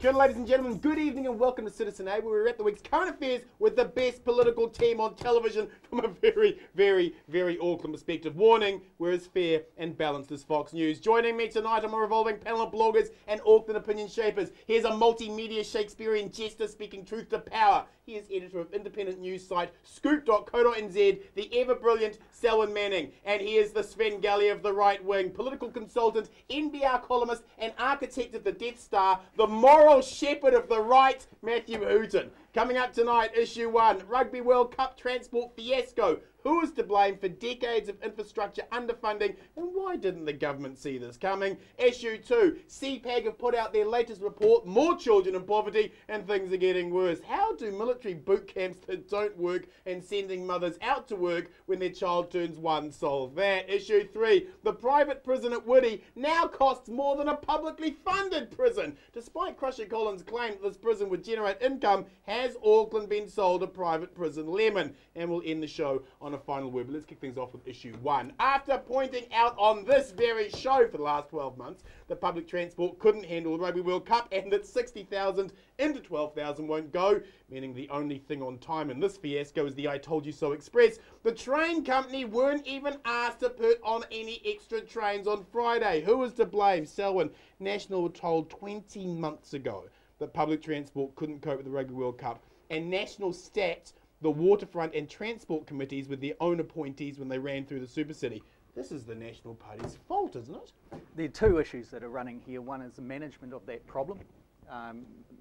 Good, ladies and gentlemen, good evening and welcome to Citizen A, where we're at the week's current affairs with the best political team on television from a very, very, very Auckland perspective. Warning, we're as fair and balanced as Fox News. Joining me tonight on a revolving panel of bloggers and Auckland opinion shapers. Here's a multimedia Shakespearean jester speaking truth to power. He is editor of independent news site scoop.co.nz, the ever-brilliant Selwyn Manning. And he is the Svengali of the right wing, political consultant, NBR columnist and architect of the Death Star, the moral shepherd of the right, Matthew Hooton. Coming up tonight, Issue 1, Rugby World Cup transport fiasco. Who is to blame for decades of infrastructure underfunding, and why didn't the government see this coming? Issue 2, CPAG have put out their latest report, more children in poverty, and things are getting worse. How do military boot camps that don't work and sending mothers out to work when their child turns 1 solve that? Issue 3, the private prison at Woody now costs more than a publicly funded prison. Despite Crusher Collins' claim that this prison would generate income, has Auckland been sold a private prison lemon? And we'll end the show on a final word, but let's kick things off with Issue 1. After pointing out on this very show for the last 12 months that public transport couldn't handle the Rugby World Cup and that 60,000 into 12,000 won't go, meaning the only thing on time in this fiasco is the I Told You So Express, the train company weren't even asked to put on any extra trains on Friday. Who was to blame? Selwyn. National were told 20 months ago that public transport couldn't cope with the Rugby World Cup, and National stacked the waterfront and transport committees with their own appointees when they ran through the super city. This is the National Party's fault, isn't it? There are two issues that are running here. One is the management of that problem,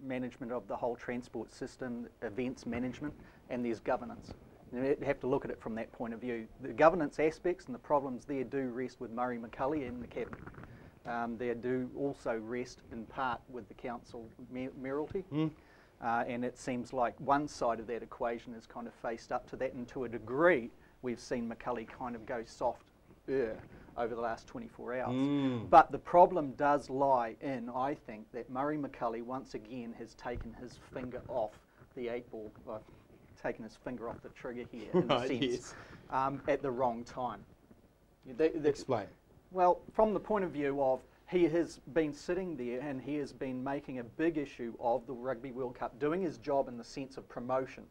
management of the whole transport system, events management, and there's governance. You have to look at it from that point of view. The governance aspects and the problems there do rest with Murray McCully and the cabinet. They do also rest in part with the council mayoralty. And it seems like one side of that equation is kind of faced up to that, and to a degree we've seen McCully kind of go soft-er over the last 24 hours. But the problem does lie in, I think, that Murray McCully once again has taken his finger off the 8 ball, taken his finger off the trigger here, in a sense, at the wrong time. Explain. Well, from the point of view of he has been sitting there and he has been making a big issue of the Rugby World Cup, doing his job in the sense of promotion.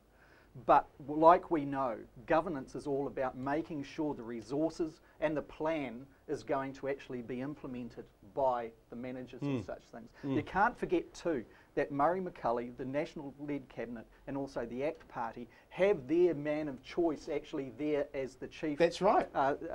But like we know, governance is all about making sure the resources and the plan is going to actually be implemented by the managers of such things. You can't forget too that Murray McCully, the national-led cabinet, and also the ACT Party have their man of choice actually there as the chief. That's right.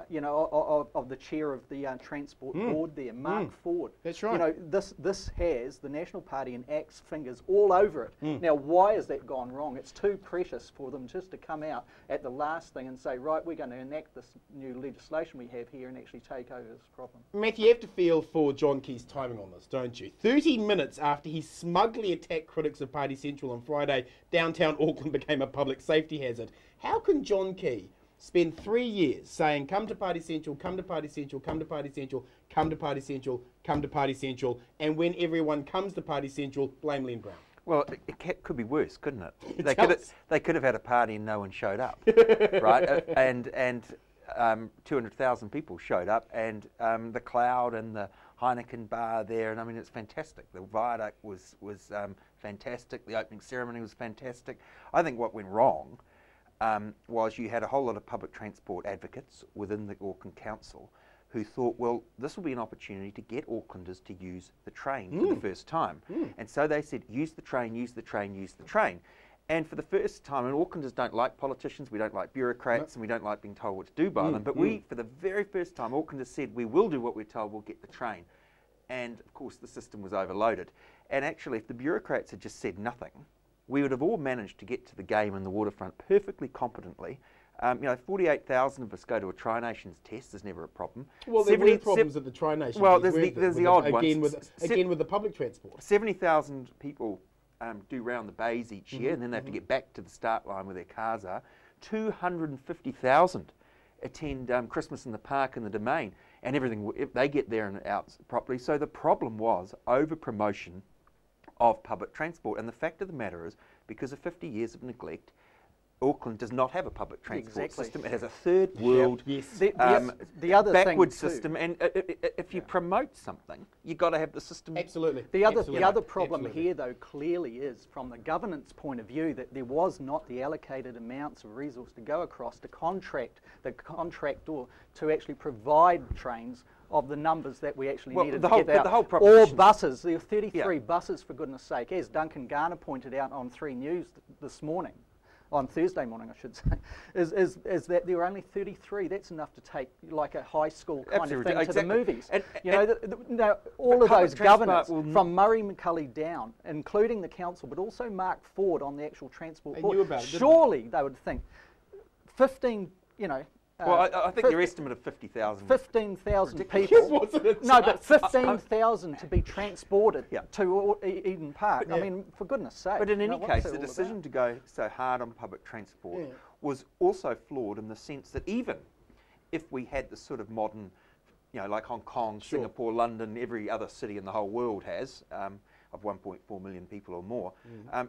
You know, of the chair of the transport board there, Mark Ford. That's right. You know, this has the National Party and ACT's fingers all over it. Now, why has that gone wrong? It's too precious for them just to come out at the last thing and say, right, we're going to enact this new legislation we have here and actually take over this problem. Matthew, you have to feel for John Key's timing on this, don't you? 30 minutes after he smugly attacked critics of Party Central on Friday, downtown Auckland became a public safety hazard. How can John Key spend 3 years saying, come to Party Central, come to Party Central, come to Party Central, come to Party Central, come to Party Central, and when everyone comes to Party Central, blame Len Brown? Well, it could be worse, couldn't it? They could have had a party and no one showed up, right? And 200,000 people showed up, and the Cloud and the Heineken bar there, and I mean, it's fantastic. The viaduct was fantastic. The opening ceremony was fantastic. I think what went wrong was you had a whole lot of public transport advocates within the Auckland Council who thought, well, this will be an opportunity to get Aucklanders to use the train for the first time. And so they said, use the train, use the train, use the train. And for the first time, and Aucklanders don't like politicians, we don't like bureaucrats, and we don't like being told what to do by them, but we, for the very first time, Aucklanders said, we will do what we're told, we'll get the train. And of course, the system was overloaded. And actually, if the bureaucrats had just said nothing, we would have all managed to get to the game in the waterfront perfectly competently. You know, 48,000 of us go to a Tri-Nations test. There's never a problem. Well, there were problems at the Tri-Nations. Well, there's the odd ones. Again, with the public transport. 70,000 people do round the bays each year, and then they have to get back to the start line where their cars are. 250,000 attend Christmas in the Park and the Domain, and everything. If they get there and out properly. So the problem was over promotion of public transport, and the fact of the matter is, because of 50 years of neglect, Auckland does not have a public transport Exactly. system. It has a third world Yes. The other backward thing too, system, and if you promote something, you've got to have the system. Absolutely. The Absolutely. other problem Absolutely. here, though, clearly is from the governance point of view that there was not the allocated amounts of resource to go across to contract the contractor to actually provide trains of the numbers that we actually needed the to whole- get out. the whole Or proposition- buses. There were 33 Yeah. buses, for goodness sake, as Duncan Garner pointed out on 3 News this morning. On Thursday morning, I should say, is that there were only 33. That's enough to take like a high school kind Absolutely, of thing to the exactly. movies. And- you know, now, all of public those transport governors, will from Murray McCully down, including the council, but also Mark Ford on the actual transport They board, knew about it, didn't surely they would think 15, you know. Well, I think your estimate of 50,000. 15,000 Yes, people. wasn't it? No, but 15,000 to be transported Yeah. to Eden Park. I Yeah. mean, for goodness sake. But in you know, any what's case, it the all decision about? to go so hard on public transport Yeah. was also flawed in the sense that even if we had the sort of modern, you know, like Hong Kong, Sure. Singapore, London, every other city in the whole world has, of 1.4 million people or more,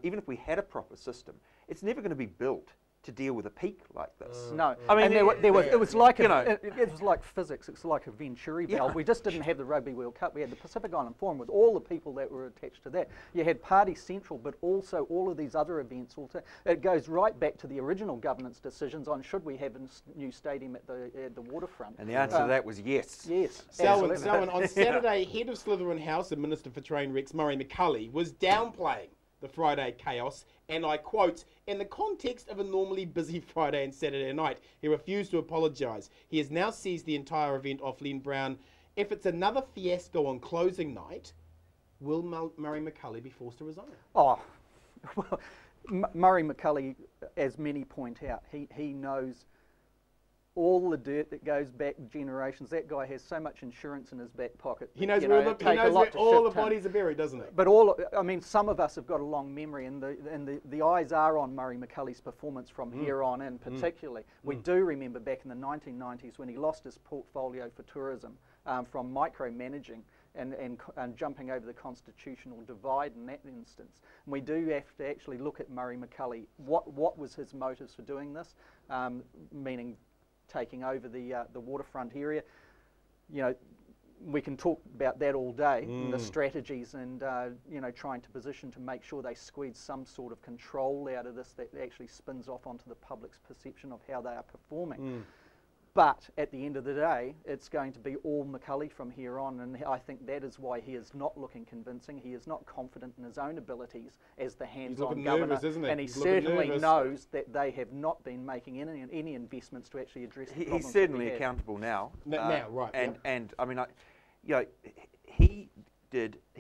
even if we had a proper system, it's never going to be built to deal with a peak like this. No, I mean, and it was like you know, it was like physics. It's like a Venturi valve. We just didn't have the Rugby World Cup. We had the Pacific Island Forum with all the people that were attached to that. You had Party Central, but also all of these other events. It goes right back to the original governance decisions on should we have a new stadium at the waterfront. And the answer to that was yes. Yes, Selwyn, absolutely. on Saturday, head of Slytherin House and Minister for Train Rex Murray McCully was downplaying the Friday chaos, and I quote, "In the context of a normally busy Friday and Saturday night, he refused to apologise. He has now seized the entire event off Len Brown. If it's another fiasco on closing night, will Murray McCully be forced to resign?" Oh, well, Murray McCully, as many point out, he knows all the dirt that goes back generations. That guy has so much insurance in his back pocket. He knows you where, know, it'd he take a knows lot where to all the shift him. bodies are buried, doesn't he? But I mean, some of us have got a long memory, and the eyes are on Murray McCully's performance from here on in, particularly. We do remember back in the 1990s when he lost his portfolio for tourism from micromanaging and jumping over the constitutional divide in that instance. And we do have to actually look at Murray McCully. What was his motives for doing this? Meaning taking over the waterfront area. You know, we can talk about that all day, and the strategies and you know, trying to position to make sure they squeeze some sort of control out of this that actually spins off onto the public's perception of how they are performing. But at the end of the day, it's going to be all McCully from here on, and I think that is why he is not looking convincing. He is not confident in his own abilities as the hands-on looking governor, nervous, isn't he? and he He's looking certainly nervous. knows that they have not been making any investments to actually address the problems He's that we certainly have. accountable now. Now, right, And I mean, you know, he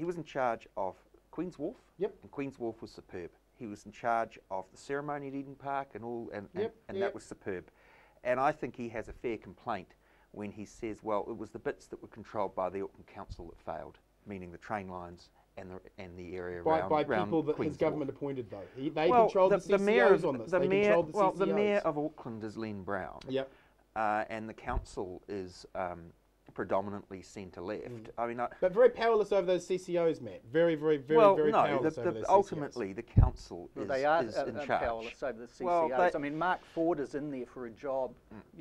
was in charge of Queen's Wharf. Yep. And Queen's Wharf was superb. He was in charge of the ceremony at Eden Park and all, and that was superb. And I think he has a fair complaint when he says, well, it was the bits that were controlled by the Auckland Council that failed, meaning the train lines and the area around By around people that Queen's his government Wharf. appointed, though. They Well, control the CCOs on this. They control the CCOs. the mayor of Auckland is Len Brown. Yep. And the council is predominantly centre-left. I mean, But very powerless over those CCOs, Matt. Very, very, very, well, very no, powerless over those ultimately the council Well, is, they are is in charge. powerless over the CCOs. Well, I mean, Mark Ford is in there for a job,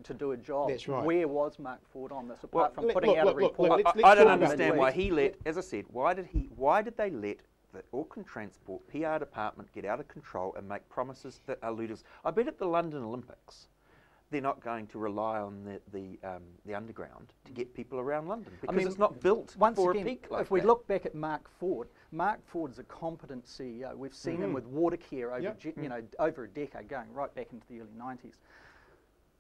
to do a job. That's right. Where was Mark Ford on this, Well, apart from look, putting out a look, report? let's I don't talk about understand that. why he let, as I said, why did they let the Auckland Transport PR department get out of control and make promises that are ludicrous? I bet at the London Olympics, they're not going to rely on the underground to get people around London because mean, it's not built Once for again, a peak like if we that. look back at Mark Ford is a competent CEO. We've seen him with Watercare over, Yep. you know, over a decade, going right back into the early 90s.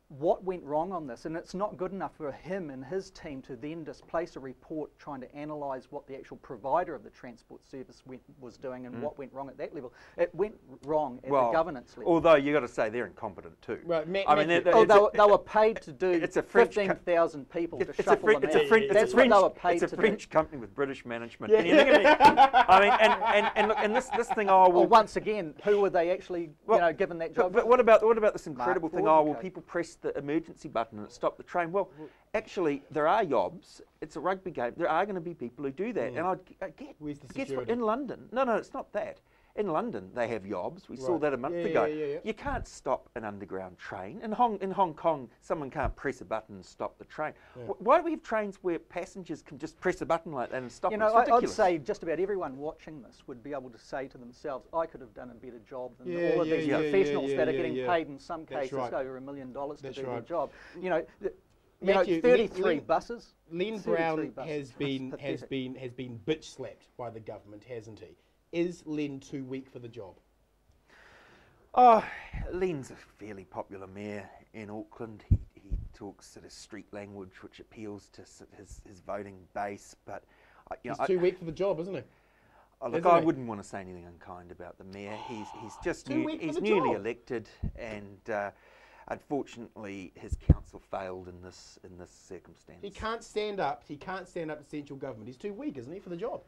What went wrong on this? And it's not good enough for him and his team to then displace a report trying to analyse what the actual provider of the transport service was doing and what went wrong at that level. It went wrong at the governance level. Although you got to say they're incompetent too. Right, I mean, They were paid to do it's a French 15,000 people to It's a shuffle them out. It's a That's what they were paid It's a to French do. company with British management. And you're thinking, I mean, and look, and this thing, oh, Well, well, once again, who were they actually, Well, you know, given that job? But what about this incredible thing? Ford, Oh, well, okay. people press the emergency button and it stopped the train. Well, actually, there are jobs. It's a rugby game. There are going to be people who do that. And I get. Where's the guess what? security? In London, no, it's not that. In London, they have yobs. We saw Right. that a month Yeah, ago. yeah. You can't stop an underground train. In Hong Kong, someone can't press a button and stop the train. Yeah. Why do we have trains where passengers can just press a button like that and stop? You it? know, It's I'd ridiculous. say just about everyone watching this would be able to say to themselves, I could have done a better job than Yeah, all of yeah, these yeah, professionals yeah, that are yeah, getting yeah. paid in some That's cases right. over $1 million to That's do their right. job. You know, Matthew, 33 Len buses. Len 33 Brown buses. has It's been pathetic. bitch slapped by the government, hasn't he? Is Len too weak for the job? Oh, Len's a fairly popular mayor in Auckland. He talks sort of street language, which appeals to his voting base. But He's too weak for the job, isn't he? look, isn't I he? wouldn't want to say anything unkind about the mayor. He's just Too weak for he's the newly job. elected, and unfortunately, his council failed in this circumstance. He can't stand up. He can't stand up to central government. He's too weak, isn't he, for the job?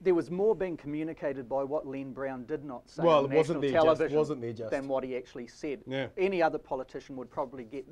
There was more being communicated by what Len Brown did not say Well, on it national wasn't there television wasn't there just. than what he actually said. Yeah. Any other politician would probably get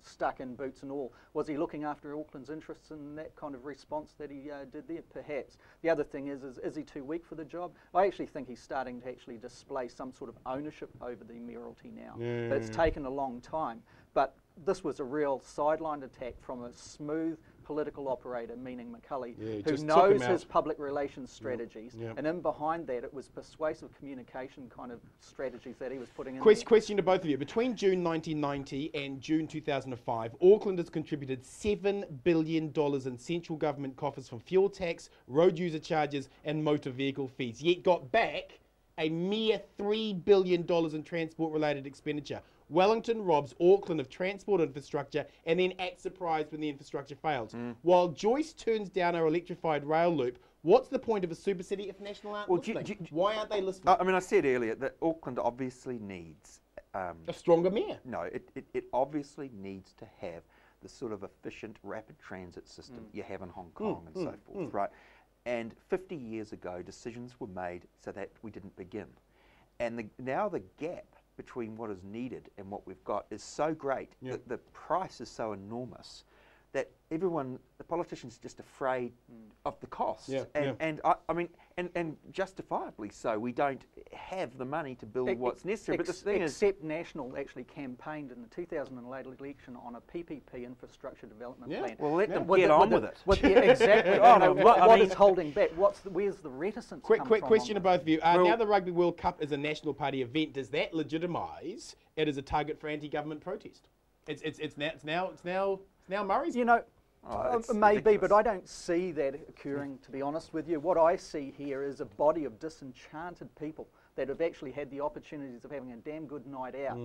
stuck in boots and all. Was he looking after Auckland's interests in that kind of response that he did there? Perhaps. The other thing is he too weak for the job? I actually think he's starting to actually display some sort of ownership over the mayoralty now. Yeah. It's taken a long time, but this was a real sideline attack from a smooth political operator, meaning McCulley, Yeah, who just took him knows out. his public relations strategies, yeah. and in behind that it was persuasive communication kind of strategies that he was putting in Question to both of you. Between June 1990 and June 2005, Auckland has contributed $7 billion in central government coffers from fuel tax, road user charges and motor vehicle fees, yet got back a mere $3 billion in transport-related expenditure. Wellington robs Auckland of transport infrastructure and then acts surprised when the infrastructure fails. While Joyce turns down our electrified rail loop, what's the point of a super city if National aren't listening? Why aren't they listening? I mean, I said earlier that Auckland obviously needs A stronger mayor. no, it obviously needs to have the sort of efficient rapid transit system you have in Hong Kong and so forth, right? And 50 years ago, decisions were made so that we didn't begin. And now the gap between what is needed and what we've got is so great that the price is so enormous that the politicians are just afraid of the cost. And I mean, and justifiably so. We don't have the money to build what's necessary. But the thing is, Sept National actually campaiged in the 2008 election on a PPP infrastructure development plan. well, let them get on with it. Exactly. Oh, You know, no, what I mean- is holding back? Where's the reticence? Quick come from question to on both of you. Well- Now the Rugby World Cup is a National Party event. Does that legitimise it as a target for anti-government protest? It's now Murray's. You know, it's maybe, ridiculous. but I don't see that occurring, to be honest with you. What I see here is a body of disenchanted people that have actually had the opportunities of having a damn good night out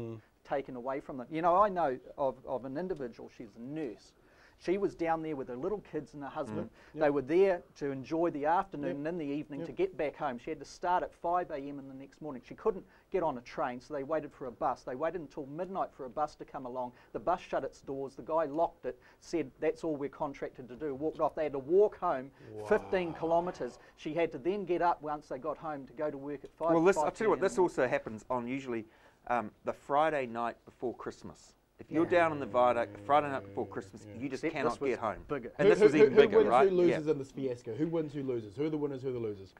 taken away from them. You know, I know of an individual, she's a nurse. She was down there with her little kids and her husband. They were there to enjoy the afternoon and in the evening to get back home. She had to start at 5 a.m. in the next morning. She couldn't get on a train, so they waited for a bus. They waited until midnight for a bus to come along. The bus shut its doors. The guy locked it, said, that's all we're contracted to do, walked off. They had to walk home 15 kilometres. She had to then get up once they got home to go to work at 5 well, I'll 5 tell you what, p.m. this also happens on usually the Friday night before Christmas. If you're down on the viaduct, the Friday night before Christmas, you just Except cannot this was get home. bigger. And this was even who bigger, wins, right? Who loses in this fiasco? Who wins, who loses? Who are the winners, who are the losers?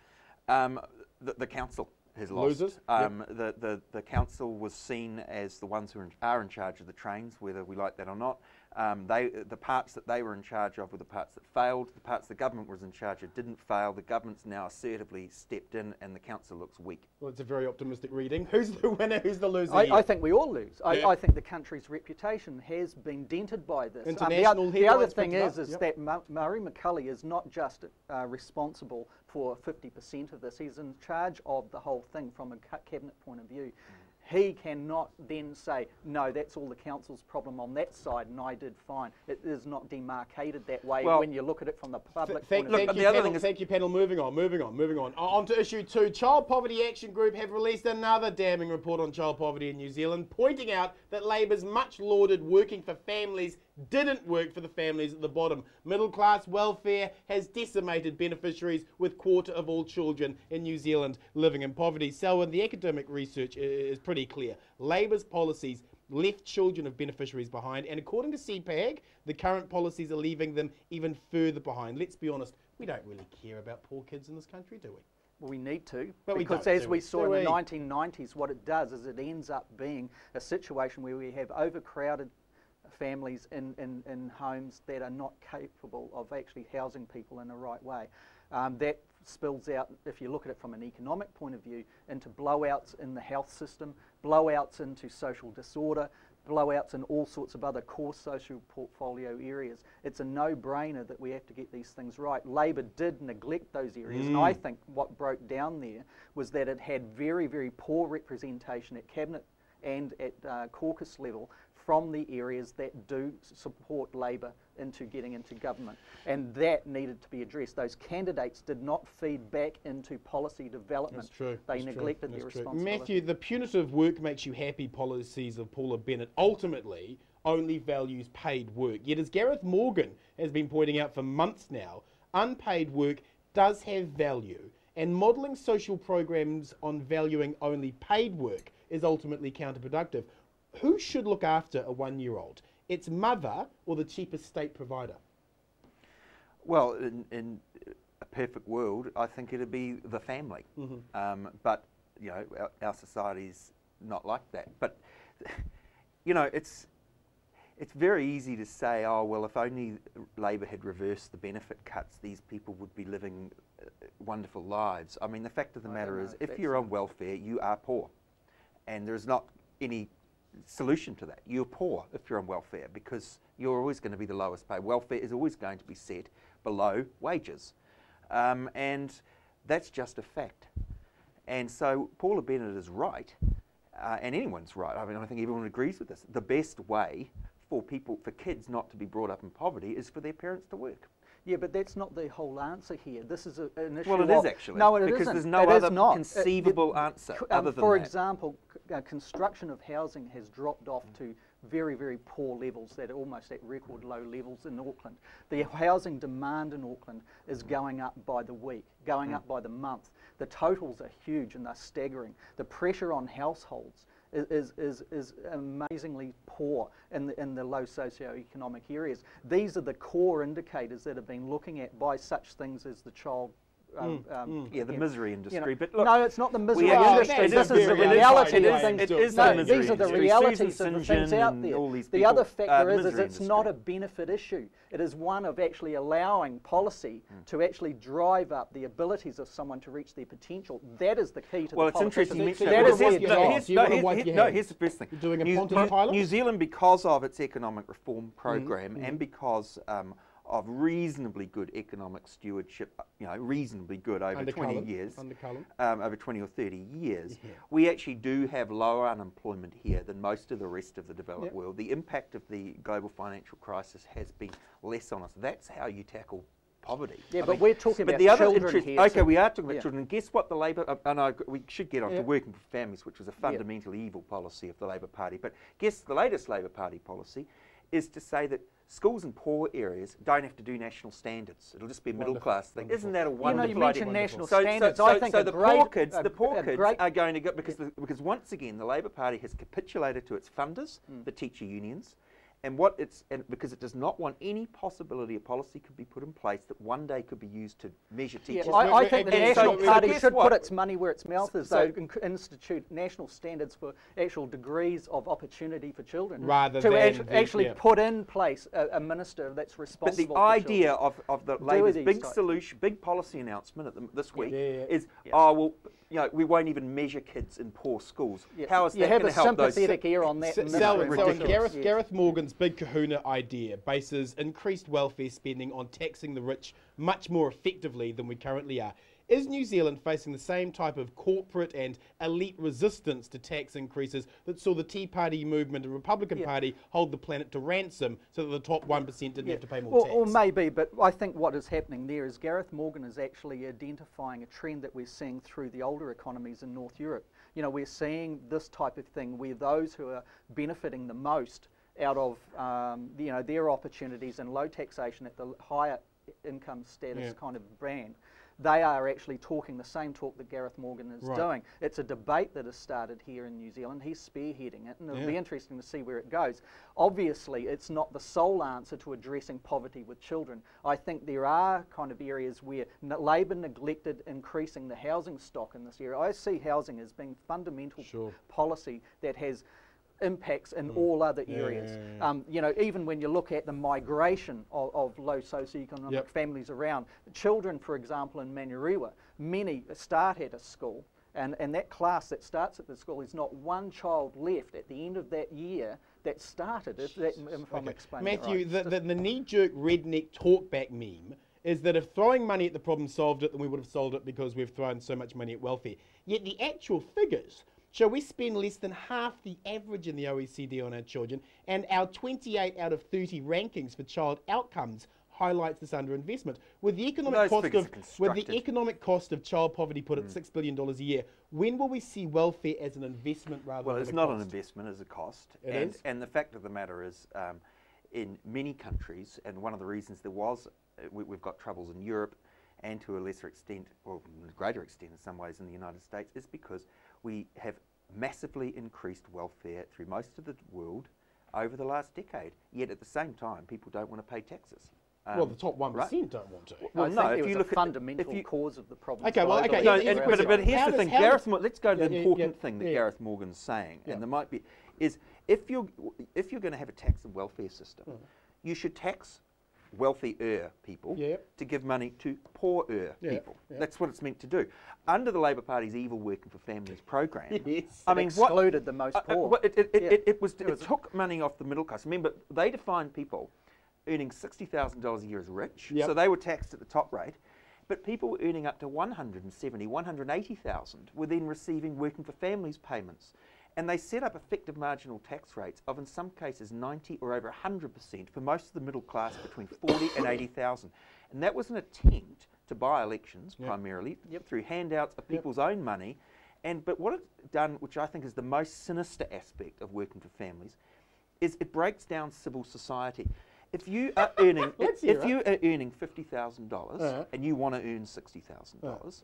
The council has lost. Losers? The council was seen as the ones who are in charge of the trains, whether we like that or not. The parts that they were in charge of were the parts that failed. The parts the government was in charge of didn't fail. The government's now assertively stepped in, and the council looks weak. Well, it's a very optimistic reading. Who's the winner? Who's the loser? I think we all lose. Yeah. I think the country's reputation has been dented by this. International The other headlines thing picked is up. that Murray McCulley is not just responsible for 50% of this. He's in charge of the whole thing from a cabinet point of view. He cannot then say, no, that's all the council's problem on that side, and I did fine. It is not demarcated that way Well, when you look at it from the public Thank point of view. you, panel. Moving on. On to issue 2. Child Poverty Action Group have released another damning report on child poverty in New Zealand, pointing out that Labour's much lauded working for families didn't work for the families at the bottom. Middle class welfare has decimated beneficiaries, with 1/4 of all children in New Zealand living in poverty. So the academic research is pretty clear. Labour's policies left children of beneficiaries behind, and according to CPAG, the current policies are leaving them even further behind. Let's be honest, we don't really care about poor kids in this country, do we? Well, we need to, But we because don't, as do we we? saw Do in the we? 1990s, what it does is it ends up being a situation where we have overcrowded families in homes that are not capable of actually housing people in the right way. That spills out, if you look at it from an economic point of view, into blowouts in the health system, blowouts into social disorder, blowouts in all sorts of other core social portfolio areas. It's a no-brainer that we have to get these things right. Labor did neglect those areas, and I think what broke down there was that it had very, very poor representation at cabinet and at caucus level from the areas that do support Labor into getting into government, and that needed to be addressed. Those candidates did not feed back into policy development. That's true. They That's neglected true. their That's true. responsibility. Matthew, the punitive work makes you happy policies of Paula Bennett ultimately only values paid work. Yet, as Gareth Morgan has been pointing out for months now, unpaid work does have value, and modelling social programs on valuing only paid work is ultimately counterproductive. Who should look after a one-year-old? Its mother or the cheapest state provider? Well, in a perfect world, I think it'd be the family. But you know, our society's not like that. But you know, it's very easy to say, oh well, if only Labor had reversed the benefit cuts, these people would be living wonderful lives. I mean, the fact of the matter is, if you're on welfare, you are poor, and there's not any solution to that. You're poor if you're on welfare, because you're always going to be the lowest paid. Welfare is always going to be set below wages, and that's just a fact. And so Paula Bennett is right, and anyone's right. I mean, I think everyone agrees with this. The best way for kids not to be brought up in poverty is for their parents to work. Yeah, but that's not the whole answer here. This is an issue. Well, it is actually. No, it because isn't. there's no It is other not. conceivable answer other than for that. example, construction of housing has dropped off to very, very poor levels that are almost at record low levels in Auckland. The housing demand in Auckland is going up by the week, going up by the month. The totals are huge and they're staggering. The pressure on households is amazingly poor in the low socioeconomic areas. These are the core indicators that have been looking at by such things as the child. Yeah, the misery industry. You know, but look, no, it's not the misery Well, industry. that is This is the very reality. outside It range is to the say. misery These are the industry. realities Susan of the St. things John out and there. all these The other people, factor the is misery it's not a industry. benefit issue. It is one of actually allowing policy to actually drive up the abilities of someone to reach their potential. That is the key to Well, the it's interesting you politicians. mention That that. is their job. Do you wanna wipe your hands? Here's the first thing. You're doing a New, Pontus pilot? New Zealand, because of its economic reform program and because of reasonably good economic stewardship, you know, reasonably good over Under 20 Cullen, years, under Cullen. over 20 or 30 years, we actually do have lower unemployment here than most of the rest of the developed world. The impact of the global financial crisis has been less on us. That's how you tackle poverty. Yeah, I but mean, we're talking but about the other children here. Okay, so- we are talking about yeah. children. And guess what the Labor... I know we should get on to Yeah. working for families, which was a fundamentally evil policy of the Labor Party. But guess the latest Labor Party policy is to say that schools in poor areas don't have to do national standards. It'll just be a middle class thing. Wonderful. Isn't that a You know, wonderful you idea? mentioned national So standards. I think a the great, poor kids, a great- are going to go because once again the Labor Party has capitulated to its funders, the teacher unions, and because it does not want any possibility a policy could be put in place that one day could be used to measure Yeah, teachers. I think the And National so Party guess should what? put its money where its mouth is, So- though, institute national standards for actual degrees of opportunity for children. Rather to than actually yeah. put in place a minister that's But responsible the for idea children. of the Labour's these big type- solution, big policy announcement this week Yeah. is, oh well, you know, we won't even measure kids in poor schools. Yeah. How is you that have going a to help those? sympathetic ear on that. So, minister. so Ridiculous. Yes. Gareth Morgan's big kahuna idea bases increased welfare spending on taxing the rich much more effectively than we currently are. Is New Zealand facing the same type of corporate and elite resistance to tax increases that saw the Tea Party movement and Republican Party hold the planet to ransom so that the top 1% didn't have to pay more tax? Or maybe, but I think what is happening there is Gareth Morgan is actually identifying a trend that we're seeing through the older economies in North Europe. You know, we're seeing this type of thing where those who are benefiting the most out of you know, their opportunities and low taxation at the higher income status kind of band they are actually talking the same talk that Gareth Morgan is Right. doing. It's a debate that has started here in New Zealand. He's spearheading it, and it'll be interesting to see where it goes. Obviously, it's not the sole answer to addressing poverty with children. I think there are kind of areas where Labor neglected increasing the housing stock in this area. I see housing as being fundamental policy that has impacts in all other areas. You know, even when you look at the migration of low socioeconomic families around, children, for example, in Manurewa, many start at a school, and that class that starts at the school is not one child left at the end of that year that started, if I'm explaining Matthew, it right. the knee-jerk redneck talkback meme is that if throwing money at the problem solved it, then we would have solved it because we've thrown so much money at welfare. Yet the actual figures show we spend less than half the average in the OECD on our children, and our 28 out of 30 rankings for child outcomes highlights this underinvestment. With the economic cost of child poverty put at $6 billion a year, when will we see welfare as an investment rather than a cost? Well, it's not an investment, it's a cost. It is? And the fact of the matter is, in many countries, and one of the reasons there was, we've got troubles in Europe, and to a lesser extent, or greater extent in some ways in the United States, is because we have massively increased welfare through most of the world over the last decade. Yet at the same time, people don't want to pay taxes. Well, the top 1% don't want to. Well, no, if you look at the fundamental cause of the problem. Okay, well, okay. No, but here's the thing, let's go to the important thing that Gareth Morgan's saying, and there might be, is if you're going to have a tax and welfare system, you should tax wealthier people to give money to poorer people. That's what it's meant to do. Under the Labor Party's evil Working for Families program, I mean, excluded the most poor. It took money off the middle class. Remember, they defined people earning $60,000 a year as rich, so they were taxed at the top rate. But people earning up to $170,000, $180,000 were then receiving Working for Families payments. And they set up effective marginal tax rates of, in some cases, 90 or over 100% for most of the middle class between 40 and 80,000. And that was an attempt to buy elections, primarily, through handouts of people's own money. But what it's done, which I think is the most sinister aspect of Working for Families, is it breaks down civil society. If you are earning, $50,000 and you want to earn $60,000,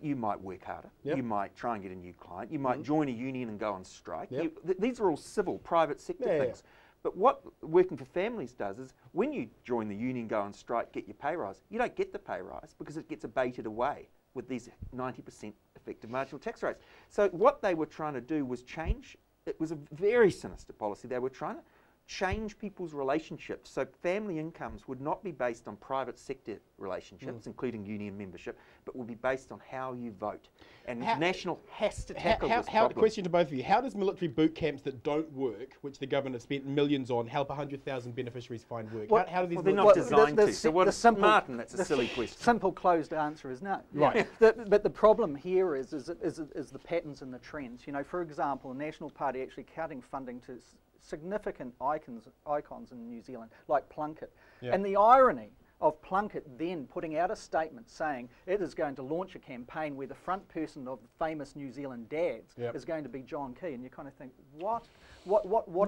you might work harder. You might try and get a new client. You might join a union and go on strike. These are all civil, private sector things. But what Working for Families does is, when you join the union, go on strike, get your pay rise, you don't get the pay rise because it gets abated away with these 90% effective marginal tax rates. So what they were trying to do was change. It was a very sinister policy. They were trying to change people's relationships so family incomes would not be based on private sector relationships, including union membership, but will be based on how you vote. And National has to tackle this problem. Question to both of you. How does military boot camps that don't work, which the government has spent millions on, help 100,000 beneficiaries find work? How do these they're not designed to. So Martin, that's a silly question. Simple closed answer is no. Right. But the problem here is the patterns and the trends. You know, for example, the National Party actually cutting funding to significant icons in New Zealand, like Plunkett. And the irony of Plunkett then putting out a statement saying it is going to launch a campaign where the front person of the famous New Zealand dads is going to be John Key, and you kind of think, what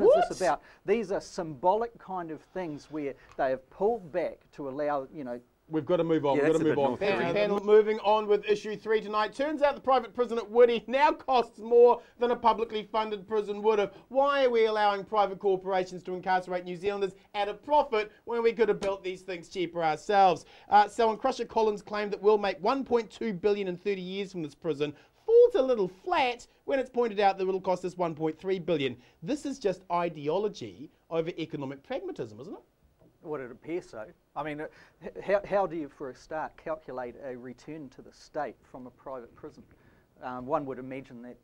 is this about? These are symbolic kind of things where they have pulled back to allow, you know. We've got to move on. We've got to move on. Panel, moving on with issue 3 tonight. Turns out the private prison at Woody now costs more than a publicly funded prison would have. Why are we allowing private corporations to incarcerate New Zealanders at a profit when we could have built these things cheaper ourselves? Selwyn Crusher Collins claimed that we'll make $1.2 billion in 30 years from this prison. Falls a little flat when it's pointed out that it'll cost us $1.3 billion. This is just ideology over economic pragmatism, isn't it? Would it appear so? I mean, how do you, for a start, calculate a return to the state from a private prison? One would imagine that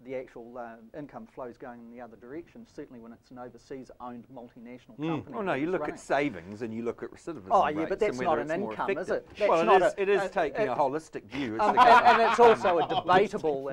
the actual income flows going in the other direction, certainly when it's an overseas-owned multinational company. Oh no, you look at savings and you look at recidivism Oh yeah, rates but that's not an income, is it? That's well, it is taking a holistic view. And it's also a debatable,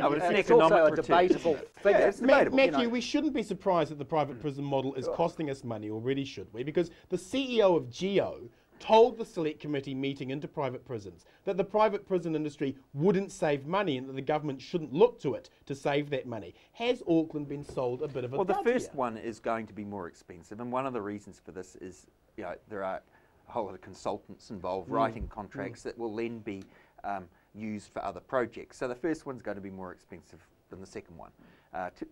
figure. Matthew, we shouldn't be surprised that the private prison model is costing us money already, should we? Because the CEO of Geo told the Select Committee meeting into private prisons that the private prison industry wouldn't save money and that the government shouldn't look to it to save that money. Has Auckland been sold a bit of a Well, the first one is going to be more expensive, and one of the reasons for this is, you know, there are whole lot of consultants involved writing contracts that will then be used for other projects. So the first one's going to be more expensive than the second one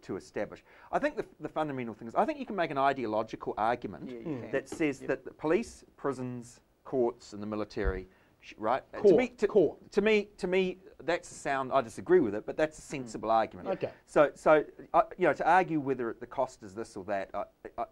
to establish. I think the fundamental thing is, I think you can make an ideological argument that says that the police, prisons, courts and the military, right? To me, that's a sound. I disagree with it, but that's a sensible argument. Okay. So you know, to argue whether the cost is this or that,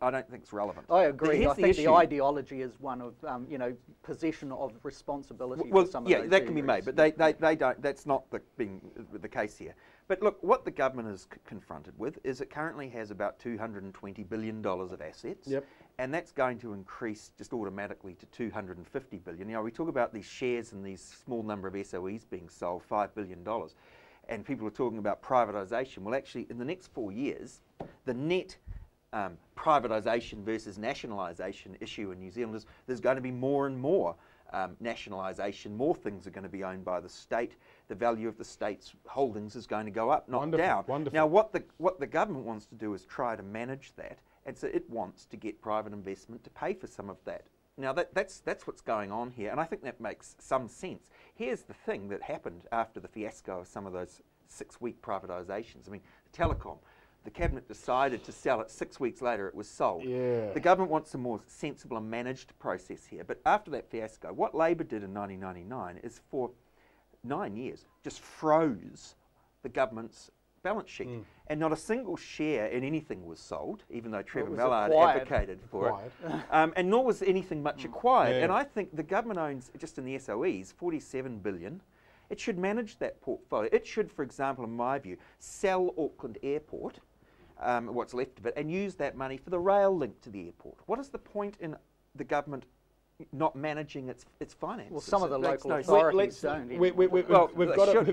I don't think it's relevant. I agree. I think the issue. ideology is one of you know, possession of responsibility for some of those that can be areas. made, but they don't. That's not being the case here. But look, what the government is confronted with is it currently has about $220 billion of assets. Yep. And that's going to increase just automatically to 250 billion. You know, we talk about these shares and these small number of SOEs being sold, $5 billion, and people are talking about privatisation. Well, actually, in the next 4 years, the net privatisation versus nationalisation issue in New Zealand is there's going to be more and more nationalisation. More things are going to be owned by the state. The value of the state's holdings is going to go up, not down. Wonderful. Now, what the government wants to do is try to manage that. And so it wants to get private investment to pay for some of that. Now that's what's going on here, and I think that makes some sense. Here's the thing that happened after the fiasco of some of those 6-week privatisations. I mean, the telecom, the cabinet decided to sell it. 6 weeks later, it was sold. Yeah. The government wants a more sensible and managed process here. But after that fiasco, what Labor did in 1999 is for 9 years just froze the government's balance sheet, and not a single share in anything was sold, even though Trevor Mallard advocated for it, and nor was anything much acquired. Yeah. And I think the government owns, just in the SOEs, 47 billion. It should manage that portfolio. It should, for example, in my view, sell Auckland Airport, what's left of it, and use that money for the rail link to the airport. What is the point in the government not managing its finances? Well, some of the It makes local no authorities sense. don't. We've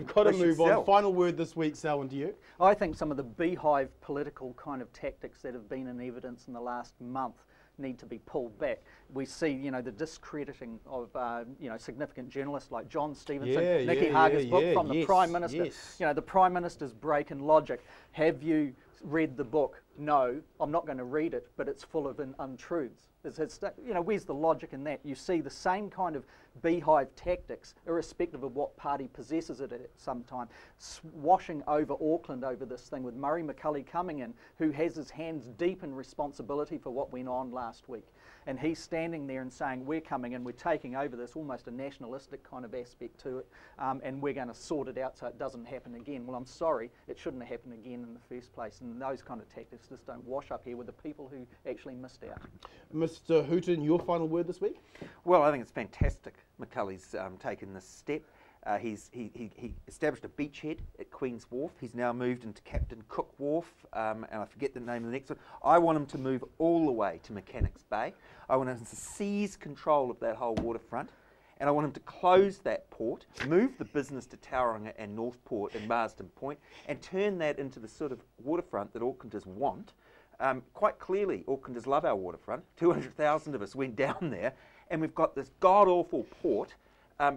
got to move on. Final word this week, Selwyn, to you. I think some of the beehive political kind of tactics that have been in evidence in the last month need to be pulled back. We see, you know, the discrediting of, you know, significant journalists like John Stevenson, Nikki Hager's book from the Prime Minister. You know, the Prime Minister's break in logic. Have you read the book? No, I'm not going to read it, but it's full of untruths. You know, where's the logic in that? You see the same kind of beehive tactics, irrespective of what party possesses it at some time, washing over Auckland over this thing, with Murray McCully coming in, who has his hands deep in responsibility for what went on last week. And he's standing there and saying, we're coming in, we're taking over this, almost a nationalistic kind of aspect to it, and we're going to sort it out so it doesn't happen again. Well, I'm sorry, it shouldn't have happened again in the first place, and those kind of tactics just don't wash up here with the people who actually missed out. Mr. Hooton, your final word this week? Well, I think it's fantastic McCully's taken this step. He established a beachhead at Queen's Wharf. He's now moved into Captain Cook Wharf, and I forget the name of the next one. I want him to move all the way to Mechanics Bay. I want him to seize control of that whole waterfront, and I want him to close that port, move the business to Tauranga and Northport and Marsden Point, and turn that into the sort of waterfront that Aucklanders want. Quite clearly, Aucklanders love our waterfront. 200,000 of us went down there, and we've got this god-awful port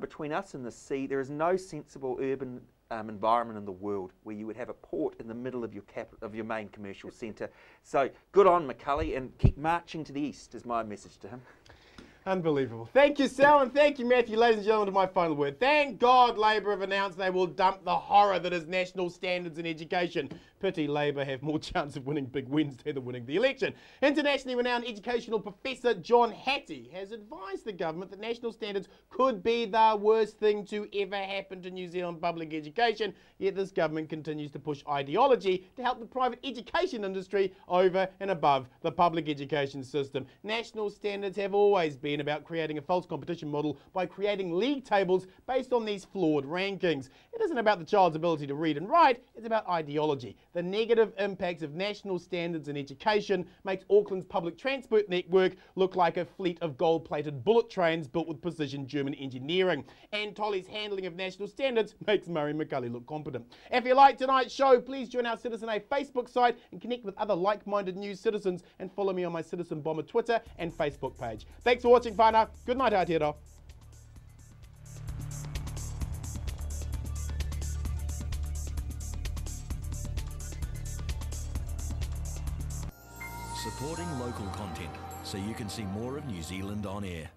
between us and the sea. There is no sensible urban environment in the world where you would have a port in the middle of your main commercial centre. So good on McCully, and keep marching to the east is my message to him. Unbelievable. Thank you, Sal, and thank you, Matthew. Ladies and gentlemen, to my final word. Thank God Labor have announced they will dump the horror that is national standards in education. Pity Labor have more chance of winning Big Wednesday than winning the election. Internationally renowned educational professor John Hattie has advised the government that national standards could be the worst thing to ever happen to New Zealand public education, yet this government continues to push ideology to help the private education industry over and above the public education system. National standards have always been about creating a false competition model by creating league tables based on these flawed rankings. It isn't about the child's ability to read and write, it's about ideology. The negative impacts of national standards in education makes Auckland's public transport network look like a fleet of gold-plated bullet trains built with precision German engineering. And Tolly's handling of national standards makes Murray McCully look competent. If you like tonight's show, please join our Citizen A Facebook site and connect with other like-minded news citizens, and follow me on my Citizen Bomber Twitter and Facebook page. Thanks for watching, whānau. Good night, Aotearoa. Supporting local content so you can see more of New Zealand on air.